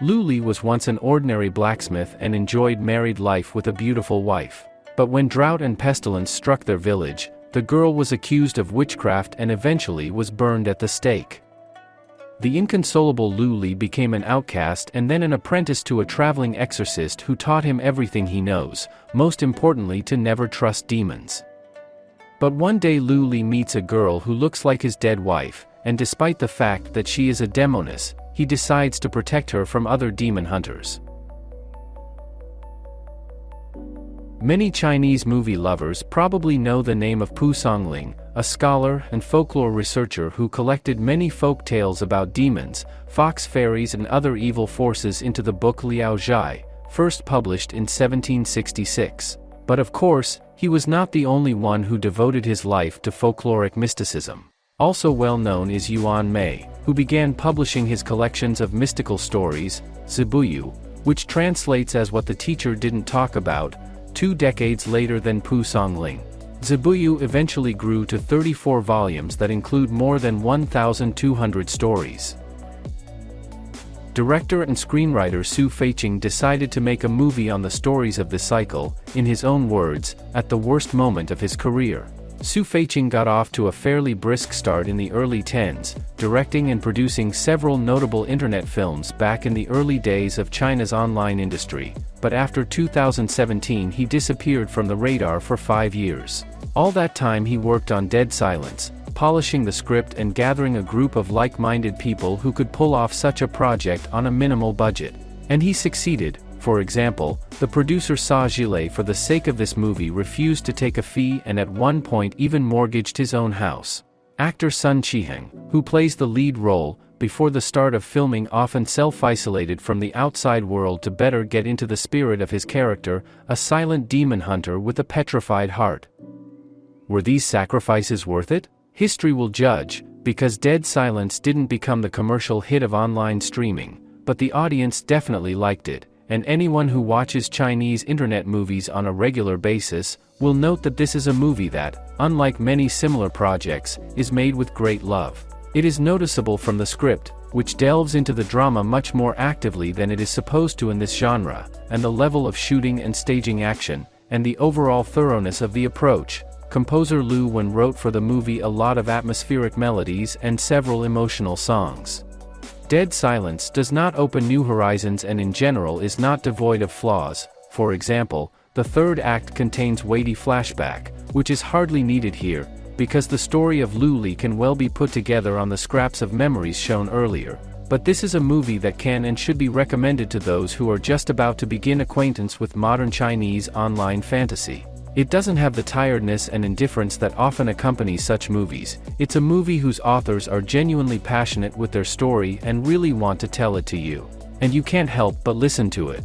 Lu Li was once an ordinary blacksmith and enjoyed married life with a beautiful wife. But when drought and pestilence struck their village, the girl was accused of witchcraft and eventually was burned at the stake. The inconsolable Lu Li became an outcast and then an apprentice to a traveling exorcist who taught him everything he knows, most importantly to never trust demons. But one day Lu Li meets a girl who looks like his dead wife, and despite the fact that she is a demoness, he decides to protect her from other demon hunters. Many Chinese movie lovers probably know the name of Pu Songling, a scholar and folklore researcher who collected many folk tales about demons, fox fairies and other evil forces into the book Liao Zhai, first published in 1766. But of course, he was not the only one who devoted his life to folkloric mysticism. Also well known is Yuan Mei, who began publishing his collections of mystical stories,子不语, which translates as what the teacher didn't talk about, 2 decades later than Pu Songling.子不语eventually grew to 34 volumes that include more than 1,200 stories. Director and screenwriter Xu Fei-Qing decided to make a movie on the stories of this cycle, in his own words, at the worst moment of his career. Xu Fei-Qing got off to a fairly brisk start in the early 10s, directing and producing several notable internet films back in the early days of China's online industry, but after 2017 he disappeared from the radar for 5 years. All that time he worked on Dead Silence, polishing the script and gathering a group of like-minded people who could pull off such a project on a minimal budget. And he succeeded. For example, the producer Sa Zhile for the sake of this movie refused to take a fee and at one point even mortgaged his own house. Actor Sun Qi-Heng, who plays the lead role, before the start of filming often self-isolated from the outside world to better get into the spirit of his character, a silent demon hunter with a petrified heart. Were these sacrifices worth it? History will judge, because Dead Silence didn't become the commercial hit of online streaming, but the audience definitely liked it. And anyone who watches Chinese internet movies on a regular basis will note that this is a movie that, unlike many similar projects, is made with great love. It is noticeable from the script, which delves into the drama much more actively than it is supposed to in this genre, and the level of shooting and staging action, and the overall thoroughness of the approach. Composer Lu Wan wrote for the movie a lot of atmospheric melodies and several emotional songs. Dead Silence does not open new horizons and in general is not devoid of flaws. For example, the third act contains weighty flashback, which is hardly needed here, because the story of Lu Li can well be put together on the scraps of memories shown earlier. But this is a movie that can and should be recommended to those who are just about to begin acquaintance with modern Chinese online fantasy. It doesn't have the tiredness and indifference that often accompany such movies. It's a movie whose authors are genuinely passionate with their story and really want to tell it to you. And you can't help but listen to it.